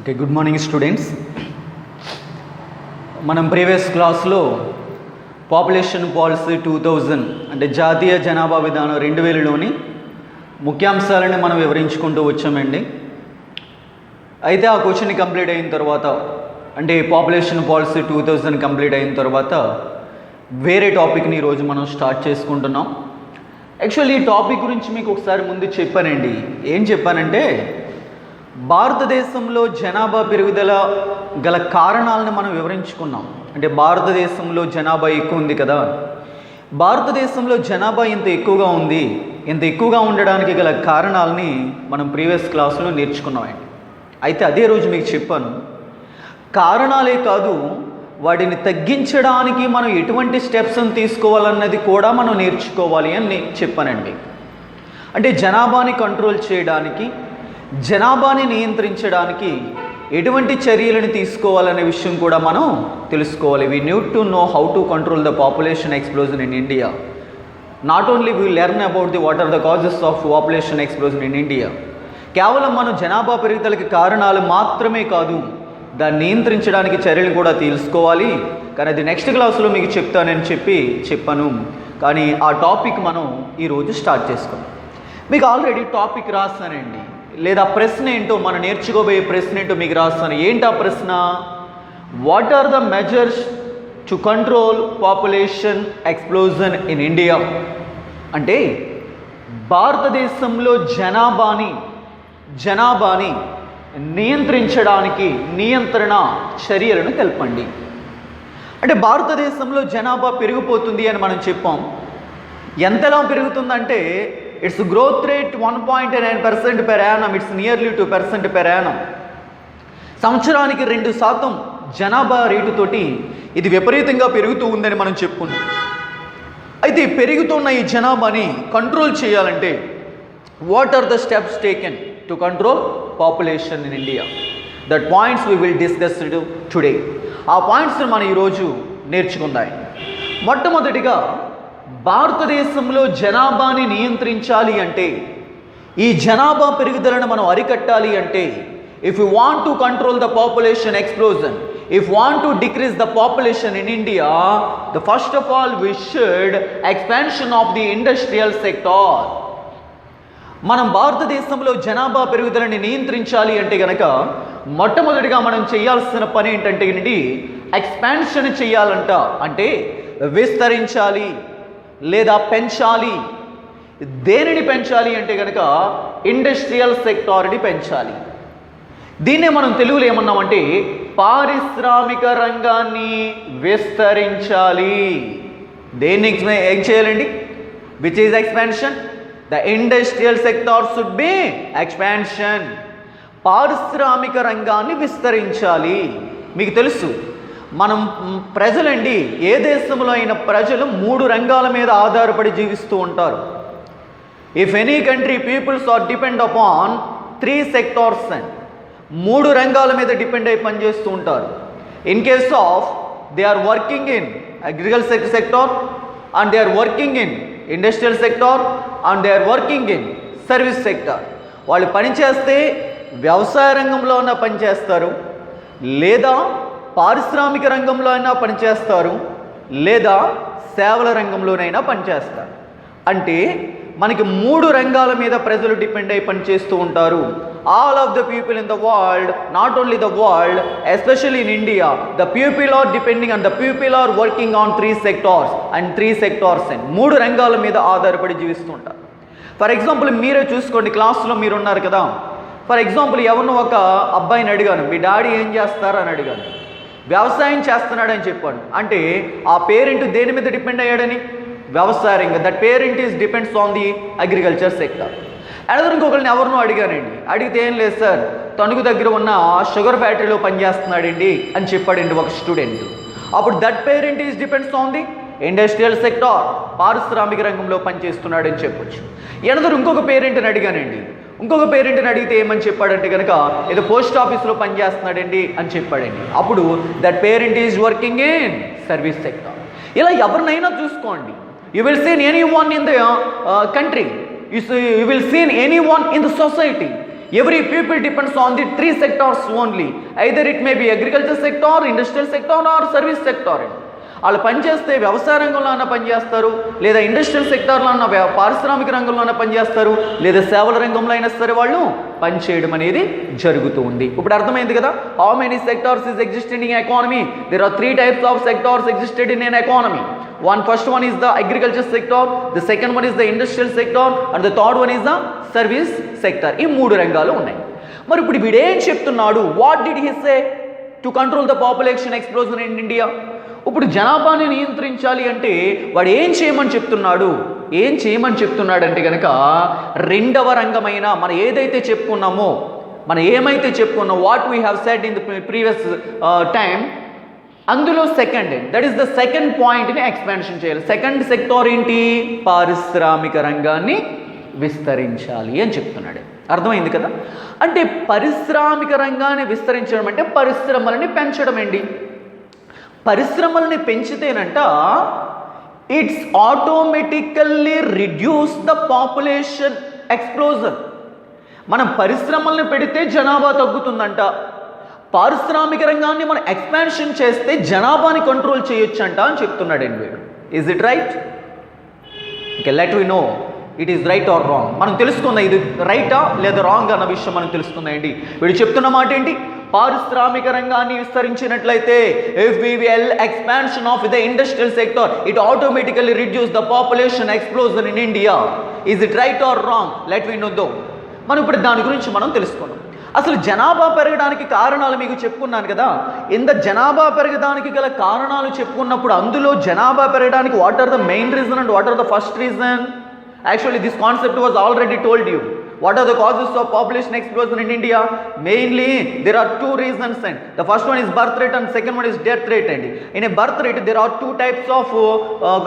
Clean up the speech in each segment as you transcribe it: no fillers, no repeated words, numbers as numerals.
Okay, good morning students. మనం previous క్లాస్లో population policy 2000 అంటే జాతీయ జనాభా విధానం 2000లోని ముఖ్యాంశాలని మనం వివరించుకుంటూ వచ్చామండి. అయితే ఆ క్వశ్చన్ కంప్లీట్ అయిన తర్వాత, అంటే పాపులేషన్ పాలసీ 2000 కంప్లీట్ అయిన తర్వాత వేరే టాపిక్ని ఈరోజు మనం స్టార్ట్ చేసుకుంటున్నాం. యాక్చువల్లీ ఈ టాపిక్ గురించి మీకు ఒకసారి ముందు చెప్పానండి. ఏం చెప్పానంటే, భారతదేశంలో జనాభా పెరుగుదల గల కారణాలను మనం వివరించుకున్నాం. అంటే భారతదేశంలో జనాభా ఎక్కువ ఉంది కదా, భారతదేశంలో జనాభా ఇంత ఎక్కువగా ఉంది, ఇంత ఎక్కువగా ఉండడానికి గల కారణాలని మనం ప్రీవియస్ క్లాస్లో నేర్చుకున్నామండి. అయితే అదే రోజు మీకు చెప్పాను, కారణాలే కాదు, వాటిని తగ్గించడానికి మనం ఎటువంటి స్టెప్స్ని తీసుకోవాలన్నది కూడా మనం నేర్చుకోవాలి అని చెప్పానండి. అంటే జనాభాని కంట్రోల్ చేయడానికి, జనాభాని నియంత్రించడానికి ఎటువంటి చర్యలను తీసుకోవాలనే విషయం కూడా మనం తెలుసుకోవాలి. We need to know how to control the population explosion in India. Not only we learn about what are the causes of population explosion in India. కేవలం మనం జనాభా పెరుగుదలకి కారణాలు మాత్రమే కాదు, దాన్ని నియంత్రించడానికి చర్యలు కూడా తెలుసుకోవాలి. కానీ అది నెక్స్ట్ క్లాస్లో మీకు చెప్తానని చెప్పాను. కానీ ఆ టాపిక్ మనం ఈరోజు స్టార్ట్ చేసుకున్నాం. మీకు ఆల్రెడీ టాపిక్ రాస్తానండి, లేదా ప్రశ్న ఏంటో, మనం నేర్చుకోబోయే ప్రశ్న ఏంటో మీకు రాస్తాను. ఏంటా ప్రశ్న? What are the measures to control population explosion in India? అంటే భారతదేశంలో జనాభాని నియంత్రించడానికి నియంత్రణ చర్యలను తెలపండి. అంటే భారతదేశంలో జనాభా పెరిగిపోతుంది అని మనం చెప్పాం. ఎంతలా పెరుగుతుందంటే, its growth rate 1.9% per annum. Its nearly 2% per annum. సంవత్సరానికి 2% జనాభా రేటుతోటి ఇది విపరీతంగా పెరుగుతూ ఉందని మనం చెప్పుకున్నాం. అయితే పెరుగుతున్న ఈ జనాభాని కంట్రోల్ చేయాలంటే what are the steps taken to control population in India? That points we will discuss today. ఆ పాయింట్స్ని మనం ఈరోజు నేర్చుకుందాం. మొట్టమొదటిగా, భారతదేశంలో జనాభాని నియంత్రించాలి అంటే, ఈ జనాభా పెరుగుదలను మనం అరికట్టాలి అంటే, if you want to control the population explosion, if want to decrease the population in India, the first of all we should expansion of the industrial sector. మనం భారతదేశంలో జనాభా పెరుగుదలని నియంత్రించాలి అంటే గనక మొట్టమొదటిగా మనం చేయాల్సిన పని ఏంటంటే, ఎక్స్పాన్షన్ చేయాలంట. అంటే విస్తరించాలి లేదా పెంచాలి. దేనిని పెంచాలి అంటే కనుక ఇండస్ట్రియల్ సెక్టార్ని పెంచాలి. దీన్నే మనం తెలుగులో ఏమన్నామంటే పారిశ్రామిక రంగాన్ని విస్తరించాలి. దేన్ని ఏం చేయాలండి? Which is expansion? The industrial sector should be expansion. పారిశ్రామిక రంగాన్ని విస్తరించాలి. మీకు తెలుసు, మనం ప్రజలండి, ఏ దేశంలో అయిన ప్రజలు 3 రంగాల మీద ఆధారపడి జీవిస్తూ ఉంటారు. If any country peoples are depend upon 3 sectors and 3 రంగాల మీద డిపెండ్ అయి పనిచేస్తూ ఉంటారు. In case of they are working in agriculture sector, and they are working in industrial sector, and they are working in service sector. వాళ్ళు పనిచేస్తే వ్యవసాయ రంగంలో ఉన్న పనిచేస్తారు, లేదా పారిశ్రామిక రంగంలో అయినా పనిచేస్తారు, లేదా సేవల రంగంలోనైనా పనిచేస్తారు. అంటే మనకి 3 రంగాల మీద ప్రజలు డిపెండ్ అయి పనిచేస్తూ ఉంటారు. All of the people in the world, not only the world, especially in India, the people are depending and the people are working on 3 sectors and 3 sectors and 3 రంగాల మీద ఆధారపడి జీవిస్తూ ఉంటారు. ఫర్ ఎగ్జాంపుల్ మీరే చూసుకోండి, క్లాస్లో మీరు ఉన్నారు కదా. ఫర్ ఎగ్జాంపుల్ ఎవరినో ఒక అబ్బాయిని అడిగాను, మీ డాడీ ఏం చేస్తారు అని అడిగాను. వ్యవసాయం చేస్తున్నాడని చెప్పాడు. అంటే ఆ పేరెంట్ దేని మీద డిపెండ్ అయ్యాడని? వ్యవసాయ రంగం. That parent is depends on the agriculture sector. Another ఇంకొకరిని ఎవరినో అడిగానండి. అడిగితే ఏం లేదు సార్, తణుకు దగ్గర ఉన్న షుగర్ ఫ్యాక్టరీలో పనిచేస్తున్నాడండి అని చెప్పాడండి ఒక స్టూడెంట్. అప్పుడు that parent is depends on the industrial sector, పారిశ్రామిక రంగంలో పనిచేస్తున్నాడని చెప్పొచ్చు. అనదర్ ఇంకొక పేరెంట్ని అడిగానండి. ఇంకొక పేరెంట్ని అడిగితే ఏమని చెప్పాడంటే కనుక ఏదో పోస్ట్ ఆఫీస్లో పనిచేస్తున్నాడండి అని చెప్పాడండి. అప్పుడు that parent is working in service sector. ఇలా ఎవరినైనా చూసుకోండి, you will seen any one in the country, you will seen any one in the society. Every people depends on the three sectors only. Either it may be agriculture sector, industrial sector or service sector. వాళ్ళు పనిచేస్తే వ్యవసాయ రంగంలో అన్న పనిచేస్తారు, లేదా industrial సెక్టార్లో అన్న పారిశ్రామిక రంగంలో అన్న పనిచేస్తారు, లేదా సేవల రంగంలో అయినా సరే వాళ్ళు పనిచేయడం అనేది జరుగుతూ ఉంది. ఇప్పుడు అర్థమైంది కదా, how many sectors is existed in economy? There are 3 types of sectors existed in an economy. First one is the agriculture sector, the second one is the industrial sector, and the third one is the service sector. ఈ 3 రంగాలు ఉన్నాయి. మరి ఇప్పుడు వీడేం చెప్తున్నాడు? What did he say to control the population explosion in India? ఇప్పుడు జనాభాని నియంత్రించాలి అంటే వాడు ఏం చేయమని చెప్తున్నాడు? ఏం చేయమని చెప్తున్నాడంటే కనుక రెండవ రంగమైన మనం ఏదైతే చెప్పుకున్నామో, మనం ఏమైతే చెప్పుకున్నామో, what we have said in the previous time, అందులో second, that is the second పాయింట్ని ఎక్స్పాన్షన్ చేయాలి. సెకండ్ సెక్టార్ ఏంటి? పారిశ్రామిక రంగాన్ని విస్తరించాలి అని చెప్తున్నాడు. అర్థమైంది కదా? అంటే పారిశ్రామిక రంగాన్ని విస్తరించడం అంటే పరిశ్రమలని పెంచడం అండి. పరిశ్రమల్ని పెంచితేనంట its automatically reduce the population explosion. మనం పరిశ్రమల్ని పెడితే జనాభా తగ్గుతుందంట, పారిశ్రామిక రంగాన్ని మనం ఎక్స్పాన్షన్ చేస్తే జనాభాని కంట్రోల్ చేయొచ్చంట అని చెప్తున్నాడండి వీడు. Is it right? Okay, let we know it is right or wrong. మనం తెలుసుకుందాం ఇది రైటా లేదా రాంగ్ అన్న విషయం మనం తెలుసుకుందామండి. వీడు చెప్తున్న మాట ఏంటి? పారిశ్రామిక రంగాన్ని విస్తరించినట్లయితే if we will expansion of the industrial sector it automatically reduce the population explosion in India. Is it right or wrong? Let we know though. మనం ఇప్పుడు దాని గురించి మనం తెలుసుకున్నాం. అసలు జనాభా పెరగడానికి కారణాలు మీకు చెప్పుకున్నాను కదా. ఇంత జనాభా పెరగడానికి గల కారణాలు చెప్పుకున్నప్పుడు అందులో జనాభా పెరగడానికి what are the main reason and what are the first reason? Actually this concept was already told you. What are the causes of population explosion in India? Mainly there are 2 reasons, and the first one is birth rate and second one is death rate. And in a birth rate there are 2 types of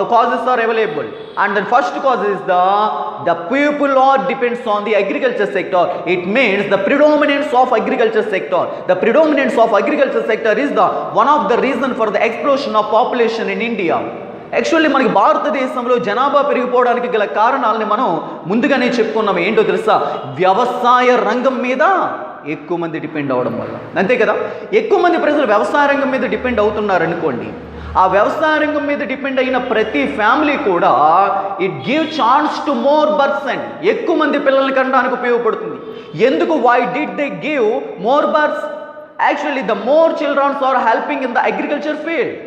the causes are available, and the first cause is the people are depends on the agriculture sector. It means the predominance of agriculture sector. The predominance of agriculture sector is the one of the reason for the explosion of population in India. Actually మనకి భారతదేశంలో జనాభా పెరిగిపోవడానికి గల కారణాలని మనం ముందుగానే చెప్పుకున్నాం. ఏంటో తెలుసా? వ్యవసాయ రంగం మీద ఎక్కువ మంది డిపెండ్ అవ్వడం వల్ల. అంతే కదా, ఎక్కువ మంది ప్రజలు వ్యవసాయ రంగం మీద డిపెండ్ అవుతున్నారు అనుకోండి. ఆ వ్యవసాయ రంగం మీద డిపెండ్ అయిన ప్రతి ఫ్యామిలీ కూడా it give chance to more births and ఎక్కువ మంది పిల్లల్ని కనడానికి ఉపయోగపడుతుంది. ఎందుకు? Why did they give more births? Actually the more childrens are helping in the agriculture field.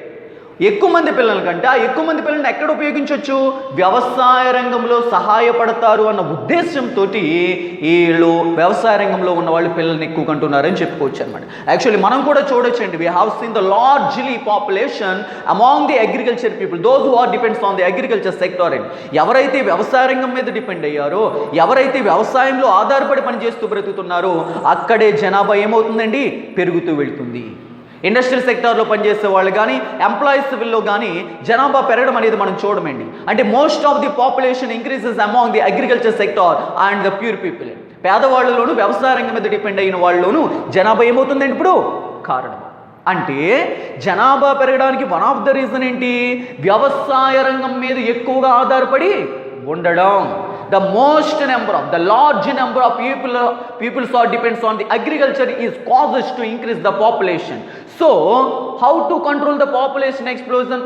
ఎక్కువ మంది పిల్లల కంటే ఆ ఎక్కువ మంది పిల్లల్ని ఎక్కడ ఉపయోగించవచ్చు? వ్యవసాయ రంగంలో సహాయపడతారు అన్న ఉద్దేశంతో వీళ్ళు వ్యవసాయ రంగంలో ఉన్న వాళ్ళు పిల్లల్ని ఎక్కువ కంటున్నారని చెప్పుకోవచ్చు అనమాట. యాక్చువల్లీ మనం కూడా చూడొచ్చండి, we have seen the largely population among the agriculture people, those who are depends on the agriculture sector. And ఎవరైతే వ్యవసాయ రంగం మీద డిపెండ్ అయ్యారో, ఎవరైతే వ్యవసాయంలో ఆధారపడి పనిచేస్తూ బ్రతుకుతున్నారో అక్కడే జనాభా ఏమవుతుందండి? పెరుగుతూ వెళ్తుంది. ఇండస్ట్రియల్ సెక్టార్లో పనిచేసే వాళ్ళు కానీ ఎంప్లాయీస్ సివిల్లో కానీ జనాభా పెరగడం అనేది మనం చూడమండి. అంటే most of the population increases among the agriculture sector and the poor people. పేదవాళ్ళలోనూ వ్యవసాయ రంగం మీద డిపెండ్ అయిన వాళ్ళలోనూ జనాభా ఏమవుతుందండి ఇప్పుడు? కారణం. అంటే జనాభా పెరగడానికి వన్ ఆఫ్ ద రీజన్ ఏంటి? వ్యవసాయ రంగం మీద ఎక్కువగా ఆధారపడి ఉండడం. The most number of, the large number of people are depends on the agriculture is causes to increase the population. So how to control the population explosion?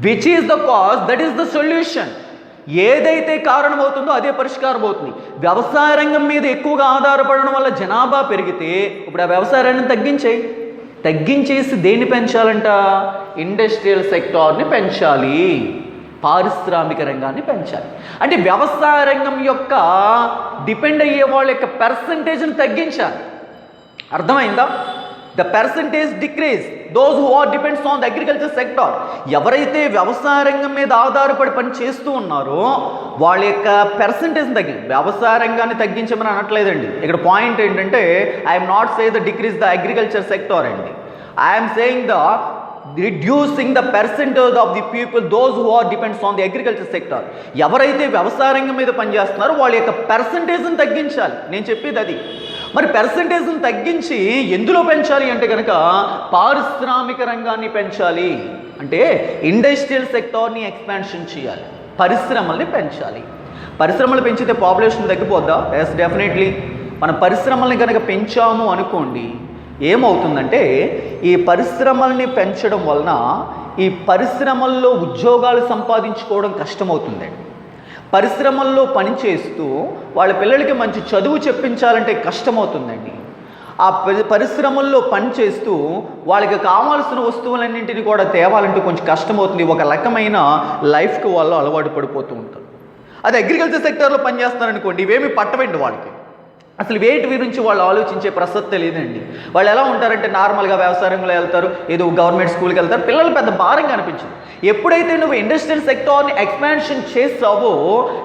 Which is the cause? That is the solution. ఏదైతే కారణం అవుతుందో అదే పరిష్కారం అవుతుంది. వ్యవసాయ రంగం మీద ఎక్కువగా ఆధారపడడం వల్ల జనాభా పెరిగితే ఇప్పుడు ఆ వ్యవసాయ రంగం తగ్గించేసి దేన్ని పెంచాలంట? ఇండస్ట్రియల్ సెక్టార్ని పెంచాలి, పారిశ్రామిక రంగాన్ని పెంచాలి. అంటే వ్యవసాయ రంగం యొక్క డిపెండ్ అయ్యే వాళ్ళ యొక్క పర్సంటేజ్ని తగ్గించాలి. అర్థమైందా? The percentage decrease those who are depends on the agriculture sector. ఎవరైతే వ్యవసాయ రంగం మీద ఆధారపడి పని చేస్తూ ఉన్నారో వాళ్ళ యొక్క పర్సంటేజ్ని వ్యవసాయ రంగాన్ని తగ్గించమని అనట్లేదండి. ఇక్కడ పాయింట్ ఏంటంటే I'm not say the decrease the agriculture sector అండి. I'm saying the reducing the percentage of the people those who are depends on the agriculture sector. ఎవరైతే వ్యవసాయ రంగం మీద పనిచేస్తున్నారో వాళ్ళ యొక్క పర్సంటేజ్ని తగ్గించాలి. నేను చెప్పేది అది. మరి పర్సంటేజ్ని తగ్గించి ఎందులో పెంచాలి అంటే కనుక పారిశ్రామిక రంగాన్ని పెంచాలి. అంటే ఇండస్ట్రియల్ సెక్టార్ని ఎక్స్పాన్షన్ చేయాలి, పరిశ్రమల్ని పెంచాలి. పరిశ్రమలు పెంచితే పాపులేషన్ తగ్గిపోద్దా? Yes, definitely. మన పరిశ్రమల్ని కనుక పెంచాము అనుకోండి, ఏమవుతుందంటే ఈ పరిశ్రమల్ని పెంచడం వలన ఈ పరిశ్రమల్లో ఉద్యోగాలు సంపాదించుకోవడం కష్టమవుతుందండి. పరిశ్రమల్లో పనిచేస్తూ వాళ్ళ పిల్లలకి మంచి చదువు చెప్పించాలంటే కష్టమవుతుందండి. ఆ పరిశ్రమల్లో పనిచేస్తూ వాళ్ళకి కావాల్సిన వస్తువులన్నింటినీ కూడా తేవాలంటే కొంచెం కష్టమవుతుంది. ఒక రకమైన లైఫ్కి వాళ్ళు అలవాటు పడిపోతూ ఉంటారు. అది అగ్రికల్చర్ సెక్టర్లో పనిచేస్తారనుకోండి, ఇవేమి పట్టవండి వాళ్ళకి. అసలు వేటి గురించి వాళ్ళు ఆలోచించే ప్రసక్తే లేదండి. వాళ్ళు ఎలా ఉంటారంటే నార్మల్గా వ్యవసాయ రంగంలో వెళ్తారు, ఏదో గవర్నమెంట్ స్కూల్కి వెళ్తారు, పిల్లలు పెద్ద భారంగా అనిపించింది. ఎప్పుడైతే నువ్వు ఇండస్ట్రియల్ సెక్టార్ని ఎక్స్పాన్షన్ చేస్తావో,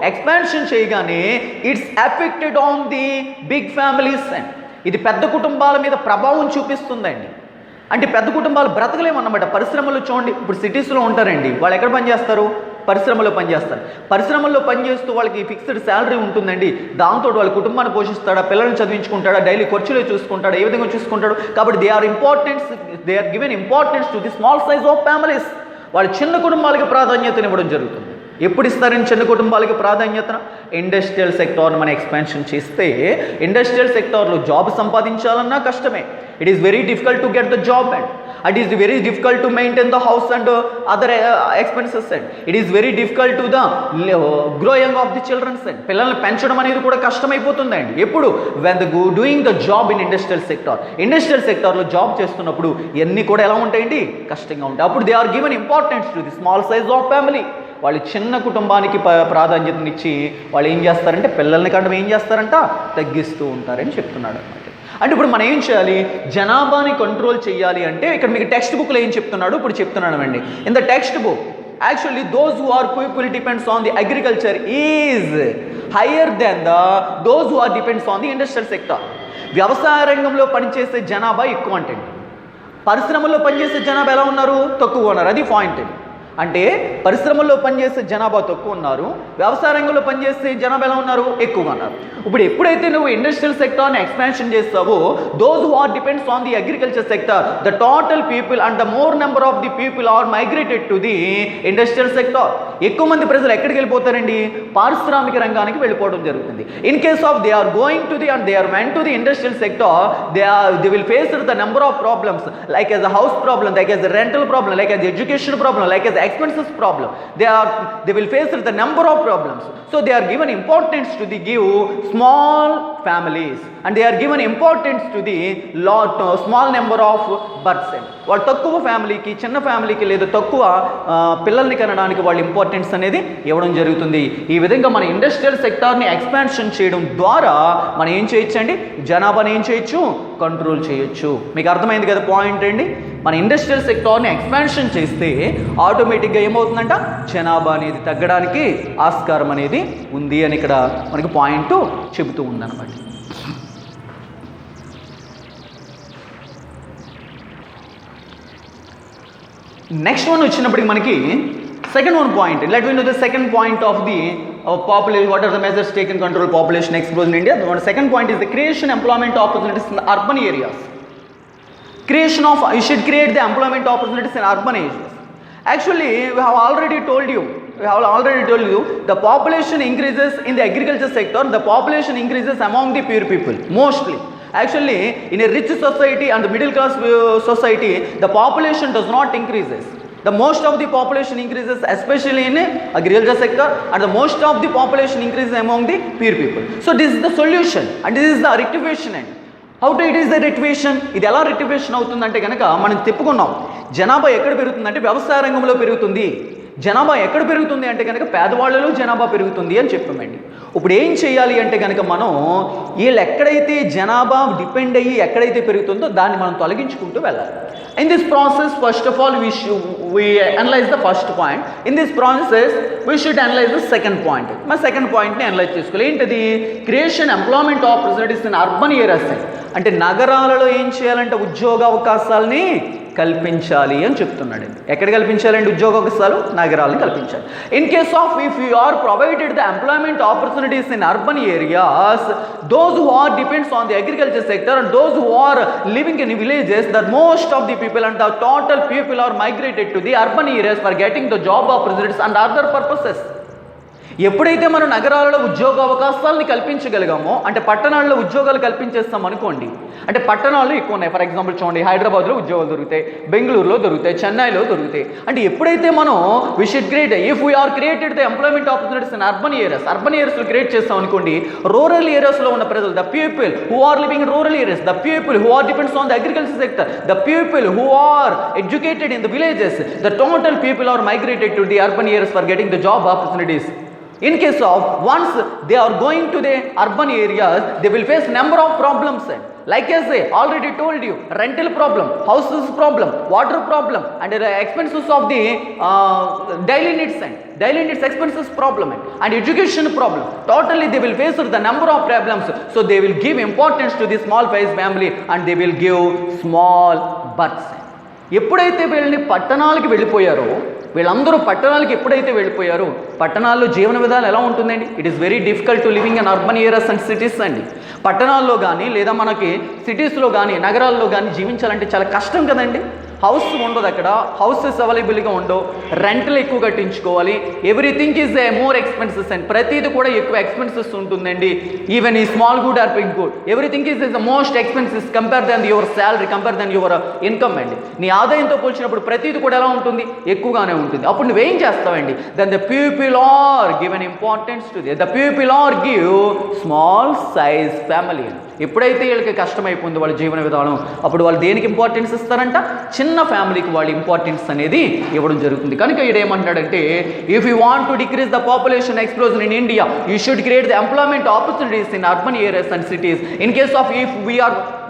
ఎక్స్పాన్షన్ చేయగానే it's affected on the big families and ఇది పెద్ద కుటుంబాల మీద ప్రభావం చూపిస్తుందండి. అంటే పెద్ద కుటుంబాలు బ్రతకలేమన్నమాట. పరిశ్రమలు చూడండి, ఇప్పుడు సిటీస్లో ఉంటారండి, వాళ్ళు ఎక్కడ పనిచేస్తారు? పరిశ్రమలో పనిచేస్తారు. పరిశ్రమల్లో పనిచేస్తూ వాళ్ళకి ఫిక్స్డ్ శాలరీ ఉంటుందండి. దాంతో వాళ్ళ కుటుంబాన్ని పోషిస్తాడా, పిల్లల్ని చదివించుకుంటాడా, డైలీ ఖర్చులే చూసుకుంటాడా, ఏ విధంగా చూసుకుంటాడు? కాబట్టి they are given importance to the small size of families. వాళ్ళు చిన్న కుటుంబాలకి ప్రాధాన్యతనివ్వడం జరుగుతుంది. ఎప్పుడు ఇస్తారని చిన్న కుటుంబాలకి ప్రాధాన్యత? ఇండస్ట్రియల్ సెక్టార్ను మనం ఎక్స్పాన్షన్ చేస్తే ఇండస్ట్రియల్ సెక్టార్లో జాబ్ సంపాదించాలన్నా కష్టమే. It is very difficult to get the job and it is very difficult to maintain the house and other expenses and it is very difficult to the growing of the children and పిల్లల్ని పెంచడం అనేది కూడా కష్టమైపోతుందండి. ఎప్పుడు when the doing the job in industrial sectorలో job చేస్తున్నప్పుడు ఇవన్నీ కూడా ఎలా ఉంటాయండి? కష్టంగా ఉంటాయి. అప్పుడు they are given importance to the small size of family. వాళ్ళు చిన్న కుటుంబానికి ప్రాధాన్యతనిచ్చి వాళ్ళు ఏం చేస్తారంటే పిల్లల్ని కంటే ఏం చేస్తారంట తగ్గిస్తూ ఉంటారని చెప్తున్నాడు అనమాట. అంటే ఇప్పుడు మనం ఏం చేయాలి? జనాభాని కంట్రోల్ చేయాలి అంటే ఇక్కడ మీకు టెక్స్ట్ బుక్లో ఏం చెప్తున్నాడు ఇప్పుడు చెప్తున్నాను అండి. In the textbook actually those who are people depends on the agriculture is higher than those who are depends on the industrial sector. వ్యవసాయ రంగంలో పనిచేసే జనాభా ఎక్కువ అంటే, పరిశ్రమల్లో పనిచేసే జనాభా ఎలా ఉన్నారు? తక్కువ ఉన్నారు. అది పాయింట్. అంటే పరిశ్రమల్లో పనిచేసే జనాభా తక్కువ ఉన్నారు, వ్యవసాయ రంగంలో పనిచేసే జనాభా ఎలా ఉన్నారు? ఎక్కువగా ఉన్నారు. ఇప్పుడు ఎప్పుడైతే నువ్వు ఇండస్ట్రియల్ సెక్టార్ని ఎక్స్పాన్షన్ చేస్తావో, those who are depends on the agriculture sector, the total people and the more number of the people are migrated to the industrial sector. ఎక్కువ మంది ప్రజలు ఎక్కడికి వెళ్ళిపోతారండి? పారిశ్రామిక రంగానికి వెళ్ళిపోవడం జరుగుతుంది. In case of they are going to the and they are went to the industrial sector, they will face the number of problems like as a house problem, like as a rental problem, like as education problem, like as expenses problem. They will face the number of problems. So they are given importance to the give small families and they are given importance to the small number of births. వాళ్ళు తక్కువ ఫ్యామిలీకి, చిన్న ఫ్యామిలీకి లేదా తక్కువ పిల్లల్ని కనడానికి వాళ్ళు importance అనేది ఇవ్వడం జరుగుతుంది. ఈ విధంగా మన ఇండస్ట్రియల్ సెక్టార్ని ఎక్స్పాన్షన్ చేయడం ద్వారా మనం ఏం చేయొచ్చు అండి? జనాభాని ఏం చేయొచ్చు? కంట్రోల్ చేయొచ్చు. మీకు అర్థమైంది కదా పాయింట్ అండి? మన ఇండస్ట్రియల్ సెక్టార్ని ఎక్స్పాన్షన్ చేస్తే ఆటోమేటిక్గా ఏమవుతుందంట? జనాభా అనేది తగ్గడానికి ఆస్కారం అనేది ఉంది అని ఇక్కడ మనకి పాయింట్ చెబుతూ ఉందన్నమాట. నెక్స్ట్ వన్ వచ్చినప్పటికి మనకి second one point. Let me know the second point of the population. What are the measures taken to control population explosion in India? The second point is the creation employment opportunities in the urban areas. You should create the employment opportunities in urban areas. Actually, we have already told you, the population increases in the agriculture sector, the population increases among the poor people, mostly. Actually, in a rich society and the middle class society, the population does not increases. The most of the population increases especially in agriculture sector and the most of the population increases among the poor people. So this is the solution and this is the rectification. How to it is the rectification? ఇది ఎలా rectification అవుతుందంటే కనుక మనం చెప్పుకున్నాం, జనాభా ఎక్కడ పెరుగుతుందంటే వ్యవసాయ రంగంలో పెరుగుతుంది. జనాభా ఎక్కడ పెరుగుతుంది అంటే కనుక పేదవాళ్ళలో జనాభా పెరుగుతుంది అని చెప్పామండి. ఇప్పుడు ఏం చేయాలి అంటే కనుక మనం వీళ్ళు ఎక్కడైతే జనాభా డిపెండ్ అయ్యి ఎక్కడైతే పెరుగుతుందో దాన్ని మనం తొలగించుకుంటూ వెళ్ళాలి. In this process, first of all, we analyze the first point. In this process, we should analyze the second point. మా సెకండ్ పాయింట్ని అనలైజ్ చేసుకోవాలి. ఏంటది? Creation employment opportunities in urban areas. అంటే నగరాలలో ఏం చేయాలంటే ఉద్యోగ అవకాశాలని కల్పించాలి అని చెప్తున్నాడు. ఎక్కడ కల్పించాలండి ఉద్యోగ అవకాశాలు? నగరాలను కల్పించాలి. In case of if you are provided the employment opportunities in urban areas, those who are depends on the agriculture sector and those who are living in villages, that most of the people and the total people are migrated to the urban areas for getting the job opportunities and other purposes. ఎప్పుడైతే మనం నగరాలలో ఉద్యోగ అవకాశాలని కల్పించగలిగామో, అంటే పట్టణాల్లో ఉద్యోగాలు కల్పించేస్తాం అనుకోండి, అంటే పట్టణాలు ఎక్కువ ఉన్నాయి. ఫర్ ఎగ్జాంపుల్ చూడండి, హైదరాబాద్లో ఉద్యోగాలు దొరుకుతాయి, బెంగళూరులో దొరుకుతాయి, చెన్నైలో దొరుకుతాయి. అంటే ఎప్పుడైతే మనం we should create, if we are created the employment opportunities in urban ఏరియాస్లో క్రియేట్ చేస్తాం అనుకోండి, రూరల్ ఏరియాస్లో ఉన్న ప్రజలు, the people who are living in rural areas, the people who are depends on the agriculture sector, the people who are educated in the villages, the total people are migrated to the urban areas for getting the job opportunities. In case of once they are going to the urban areas, they will face number of problems. Like I say, already told you, rental problem, houses problem, water problem, and the expenses of the daily needs expenses problem, and education problem. Totally they will face the number of problems. So they will give importance to the small size family, and they will give small births. ఎప్పుడైతే వీళ్ళని పట్టణాలకి వెళ్ళిపోయారో, వీళ్ళందరూ పట్టణాలకి ఎప్పుడైతే వెళ్ళిపోయారో, పట్టణాల్లో జీవన విధానం ఎలా ఉంటుందండి? It is very difficult to living in urban areas and cities అండి. పట్టణాల్లో కానీ లేదా మనకి సిటీస్లో కానీ నగరాల్లో కానీ జీవించాలంటే చాలా కష్టం కదండి. హౌస్ ఉండదు, అక్కడ హౌసెస్ అవైలబుల్గా ఉండవు, రెంట్లు ఎక్కువ కట్టించుకోవాలి, everything is more expenses and ప్రతిది కూడా ఎక్కువ ఎక్స్పెన్సెస్ ఉంటుందండి. ఈవెన్ ఈ small good or big good, everything is the most expenses compare then your salary, compare then your income అండి. నీ ఆదాయంతో పోల్చినప్పుడు ప్రతిది కూడా ఎలా ఉంటుంది? ఎక్కువగానే ఉంటుంది. అప్పుడు నువ్వేం చేస్తావండి? Then the people are given importance to the people are give small size family. ఎప్పుడైతే వీళ్ళకి కష్టమైపోయింది వాళ్ళ జీవన విధానం, అప్పుడు వాళ్ళు దేనికి ఇంపార్టెన్స్ ఇస్తారంట? చిన్న ఫ్యామిలీకి వాళ్ళు ఇంపార్టెన్స్ అనేది ఇవ్వడం జరుగుతుంది. కనుక ఈడేమంటాడంటే, if you want to decrease the population explosion in India, you should create the employment opportunities in urban areas and cities. In case of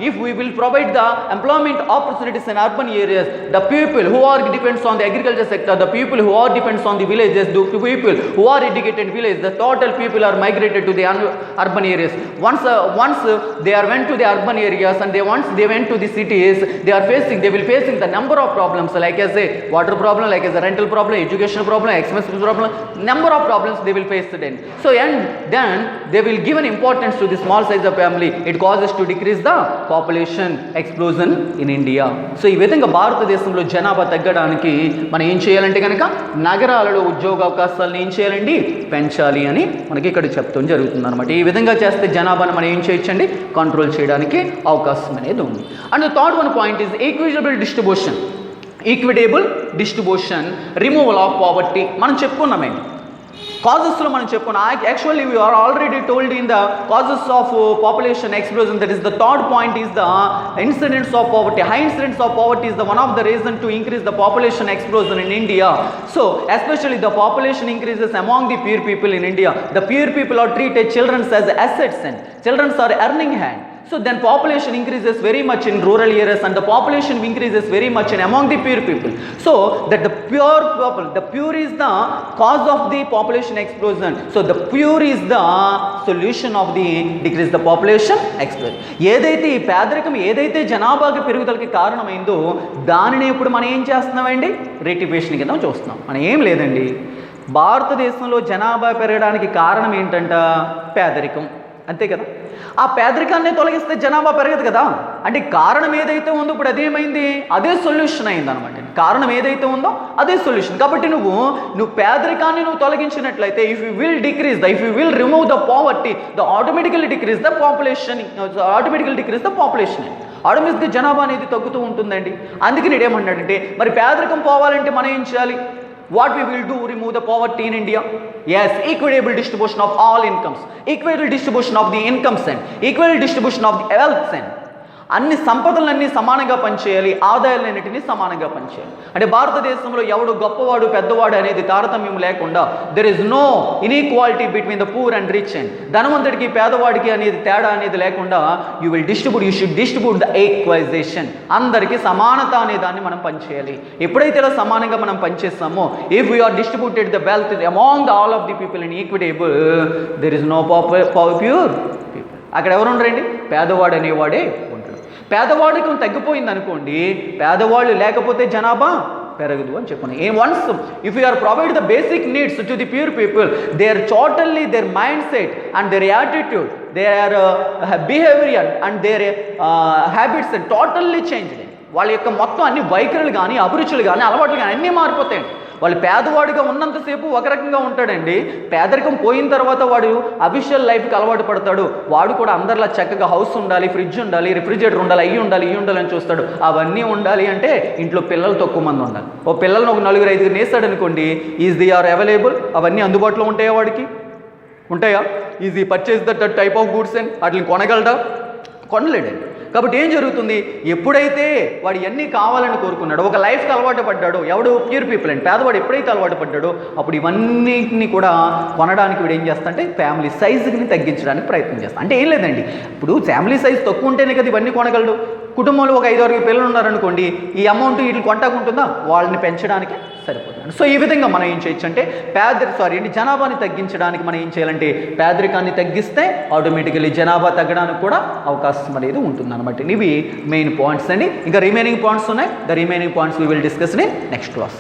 if we will provide the employment opportunities in urban areas, the people who are depends on the agriculture sector, the people who are depends on the villages, the people who are educated village, the total people are migrated to the urban areas. Once they are went to the urban areas and once they went to the cities, they will facing the number of problems, like I say, water problem, like I say, rental problem, education problem, expenses problem, number of problems they will face then. So and then they will give an importance to the small size of family. It causes to decrease the population explosion in India. So ఈ విధంగా భారతదేశంలో జనాభా తగ్గడానికి మనం ఏం చేయాలంటే కనుక నగరాలలో ఉద్యోగ అవకాశాలను ఏం చేయాలండి? పెంచాలి అని మనకి ఇక్కడ చెప్తాం జరుగుతుంది అనమాట. ఈ విధంగా చేస్తే జనాభాను మనం ఏం చేయొచ్చండి? కంట్రోల్ చేయడానికి అవకాశం అనేది ఉంది. And third one point is equitable distribution, removal of poverty. మనం చెప్పుకున్నామండి కాజెస్లో, మనం చెప్పుకున్నాం. Actually we are already told in the causes of population explosion, that is the third point is the incidents of poverty. High incidents of poverty is the one of the reason to increase the population explosion in India. So especially the population increases among the poor people in India. The poor people are treated children as assets and children are earning hand. So then population increases very much in rural areas and the population increases very much in among the poor people. So that the poor is the cause of the population explosion. So the poor is the solution of the decrease the population explosion. ఏదైతే ఈ పేదరికం ఏదైతే జనాభాకి పెరుగుదలకి కారణమైందో దానిని ఇప్పుడు మనం ఏం చేస్తున్నామండి? రెట్టిఫికేషన్ కింద చూస్తున్నాం. మనం ఏం లేదండి, భారతదేశంలో జనాభా పెరగడానికి కారణం ఏంటంట? పేదరికం, అంతే కదా. ఆ పేదరికాన్ని తొలగిస్తే జనాభా పెరగదు కదా. అంటే కారణం ఏదైతే ఉందో ఇప్పుడు అదేమైంది? అదే సొల్యూషన్ అయింది అనమాట. కారణం ఏదైతే ఉందో అదే సొల్యూషన్. కాబట్టి నువ్వు పేదరికాన్ని తొలగించినట్లయితే, if you will remove the poverty, automatically decrease the population, ఆటోమేటిక్గా జనాభా అనేది తగ్గుతూ ఉంటుందండి. అందుకే నేనేమన్నాడంటే, మరి పేదరికం పోవాలంటే మనం ఏం చేయాలి? What we will do? Remove the poverty in India? Yes, equitable distribution of all incomes, equitable distribution of the incomes and equitable distribution of the wealth and అన్ని సంపదలన్నీ సమానంగా పనిచేయాలి, ఆదాయాలన్నిటినీ సమానంగా పనిచేయాలి. అంటే భారతదేశంలో ఎవడు గొప్పవాడు పెద్దవాడు అనేది తారతమ్యం లేకుండా, there is no inequality between the poor and rich and ధనవంతుడికి పేదవాడికి అనేది తేడా అనేది లేకుండా you should distribute the equalisation. అందరికీ సమానత అనే దాన్ని మనం పనిచేయాలి. ఎప్పుడైతే ఇలా సమానంగా మనం పనిచేస్తామో, if we are distributed the wealth among all of the people in equitable, there is no poor people. అక్కడ ఎవరు ఉండరండి? పేదవాడు అనేవాడే ఉంటాడు. పేదవాడికి తగ్గిపోయింది అనుకోండి, పేదవాళ్ళు లేకపోతే జనాభా పెరగదు అని చెప్పాను. Once if you are provide the basic needs to the poor people, they are totally their mindset and their attitude, their behaviour and their habits totally changed. వాళ్ళ యొక్క మొత్తం అన్ని వైఖరులు కానీ, అభిరుచులు కానీ, అలవాట్లు కానీ అన్నీ మారిపోతాయండి. వాళ్ళు పేదవాడిగా ఉన్నంతసేపు ఒక రకంగా ఉంటాడండి. పేదరికం పోయిన తర్వాత వాడు అఫీషియల్ లైఫ్కి అలవాటు పడతాడు. వాడు కూడా అందరిలా చక్కగా హౌస్ ఉండాలి, ఫ్రిడ్జ్ ఉండాలి, రిఫ్రిజిరేటర్ ఉండాలి, అయ్యి ఉండాలి, ఇవి ఉండాలి అని చూస్తాడు. అవన్నీ ఉండాలి అంటే ఇంట్లో పిల్లలు తక్కువ మంది ఉండాలి. ఓ పిల్లలను ఒక 4-5 నేస్తాడు అనుకోండి, ఈజ్ ది ఆర్ అవైలబుల్, అవన్నీ అందుబాటులో ఉంటాయా వాడికి? ఉంటాయా? ఈజ్ ఈ purchase that type of goods and వాటిని కొనగలడా? కొనలేడండి. కాబట్టి ఏం జరుగుతుంది, ఎప్పుడైతే వాడు ఇవన్నీ కావాలని కోరుకున్నాడో, ఒక లైఫ్కి అలవాటు పడ్డాడో, ఎవడు ప్యూర్ పీపుల్ అండి, పేదవాడు ఎప్పుడైతే అలవాటు పడ్డాడో అప్పుడు ఇవన్నిటిని కూడా కొనడానికి వీడు ఏం చేస్తాడంటే ఫ్యామిలీ సైజుని తగ్గించడానికి ప్రయత్నం చేస్తాడు. అంటే ఏం లేదండి, ఇప్పుడు ఫ్యామిలీ సైజ్ తక్కువ ఉంటేనే కదా ఇవన్నీ కొనగలడు. కుటుంబంలో ఒక 5-6 పిల్లలు ఉన్నారనుకోండి, ఈ అమౌంట్ వీటిని కొంటాకుంటుందా, వాళ్ళని పెంచడానికి సరిపోతుంది. సో ఈ విధంగా మనం ఏం చేయొచ్చు అంటే జనాభాని తగ్గించడానికి మనం ఏం చేయాలంటే పేదరికాన్ని తగ్గిస్తే ఆటోమేటికలీ జనాభా తగ్గడానికి కూడా అవకాశం అనేది ఉంటుంది అనమాట. ఇవి మెయిన్ పాయింట్స్ అండి. ఇంకా రిమైనింగ్ పాయింట్స్ ఉన్నాయి. The remaining points we will discuss in next class.